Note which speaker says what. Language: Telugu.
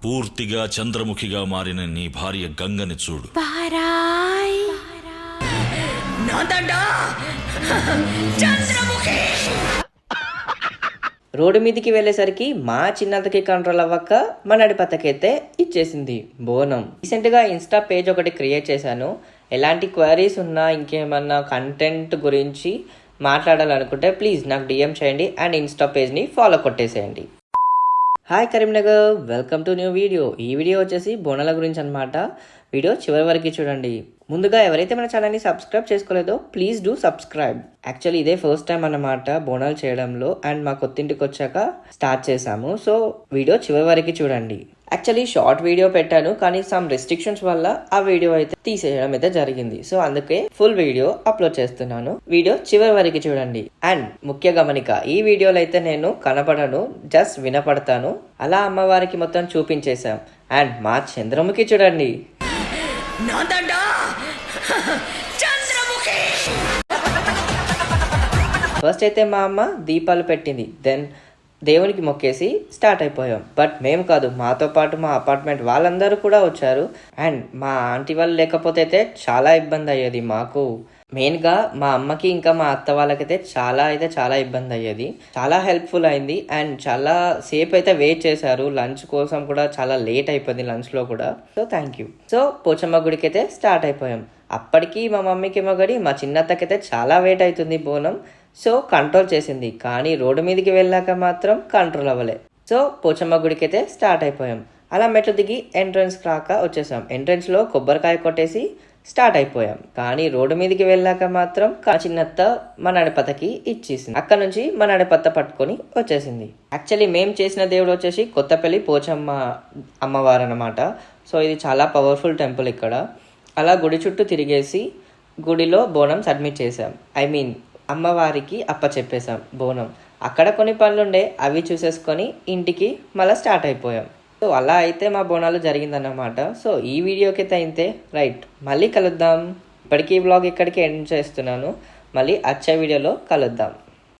Speaker 1: పూర్తిగా చంద్రముఖిగా మారిన నీ భార్య గంగని చూడు.
Speaker 2: రోడ్డు మీదకి వెళ్ళేసరికి మా చిన్నతకి కంట్రోల్ అవ్వక మా నడిపతకైతే ఇచ్చేసింది బోనం. రీసెంట్గా ఇన్స్టా పేజ్ ఒకటి క్రియేట్ చేశాను. ఎలాంటి క్వైరీస్ ఉన్నా ఇంకేమన్నా కంటెంట్ గురించి మాట్లాడాలనుకుంటే ప్లీజ్ నాకు డిఎం చేయండి అండ్ ఇన్స్టా పేజ్ని ఫాలో కొట్టేసేయండి. Hi Karimnagar, welcome to new video. ఈ వీడియో వచ్చేసి బోనాల గురించి అనమాట. వీడియో చివరి వరకు చూడండి. ముందుగా ఎవరైతే మన ఛానల్ని సబ్స్క్రైబ్ చేసుకోలేదో ప్లీజ్ డూ సబ్స్క్రైబ్. యాక్చువల్లీ ఇదే ఫస్ట్ టైం అన్నమాట బోనాలు చేయడంలో, అండ్ మా కొత్తింటికి వచ్చాక స్టార్ట్ చేశాము. సో వీడియో చివరి వరకు చూడండి. యాక్చువల్లీ షార్ట్ వీడియో పెట్టాను, కానీ సమ్ రెస్ట్రిక్షన్స్ వల్ల ఆ వీడియో అయితే తీసేయడం అయితే జరిగింది. సో అందుకే ఫుల్ వీడియో అప్లోడ్ చేస్తున్నాను. వీడియో చివరి వరకు చూడండి. అండ్ ముఖ్య గమనిక, ఈ వీడియోలో అయితే నేను కనపడను, జస్ట్ వినపడతాను. అలా అమ్మవారికి మొత్తం చూపించేశాం. అండ్ మా చంద్రముఖి చూడండి. ఫస్ట్ అయితే మా అమ్మ దీపాలు పెట్టింది, దెన్ దేవునికి మొక్కేసి స్టార్ట్ అయిపోయాం. బట్ మేము కాదు, మాతో పాటు మా అపార్ట్మెంట్ వాళ్ళందరూ కూడా వచ్చారు. అండ్ మా ఆంటీ వాళ్ళు లేకపోతే అయితే చాలా ఇబ్బంది అయ్యేది మాకు. మెయిన్గా మా అమ్మకి ఇంకా మా అత్త వాళ్ళకైతే చాలా ఇబ్బంది అయ్యేది. చాలా హెల్ప్ఫుల్ అయింది అండ్ చాలా సేపు అయితే వెయిట్ చేశారు. లంచ్ కోసం కూడా చాలా లేట్ అయిపోయింది లంచ్లో కూడా. So thank you. So Pochamma గుడికి అయితే స్టార్ట్ అయిపోయాం. అప్పటికి మా మమ్మీకి ఏమో గడి మా చిన్నత్తకైతే చాలా వెయిట్ అవుతుంది బోనం. సో కంట్రోల్ చేసింది, కానీ రోడ్డు మీదకి వెళ్ళాక మాత్రం కంట్రోల్ అవ్వలే. సో పోచమ్మ గుడికి అయితే స్టార్ట్ అయిపోయాం. అలా మెట్లు దిగి ఎంట్రన్స్ రాక వచ్చేసాం. ఎంట్రన్స్లో కొబ్బరికాయ కొట్టేసి స్టార్ట్ అయిపోయాం. కానీ రోడ్డు మీదకి వెళ్ళాక మాత్రం చిన్నత్త మా నడిపతకి ఇచ్చేసింది. అక్కడ నుంచి మా నడిపత్త పట్టుకొని వచ్చేసింది. యాక్చువల్లీ మేము చేసిన దేవుడు వచ్చేసి కొత్తపల్లి పోచమ్మ అమ్మవారు అనమాట. సో ఇది చాలా పవర్ఫుల్ టెంపుల్ ఇక్కడ. అలా గుడి చుట్టూ తిరిగేసి గుడిలో బోనం సబ్మిట్ చేసాం. అమ్మవారికి చెప్పేశాం బోనం. అక్కడ కొన్ని పనులుండే, అవి చూసేసుకొని ఇంటికి మళ్ళీ స్టార్ట్ అయిపోయాం. సో అలా అయితే మా బోనాలు జరిగిందన్నమాట. సో ఈ వీడియోకి అయితే అయితే రైట్, మళ్ళీ కలుద్దాం. ఇప్పటికీ ఈ వ్లాగ్ ఇక్కడికి ఎండ్ చేస్తున్నాను. మళ్ళీ వచ్చే వీడియోలో కలుద్దాం.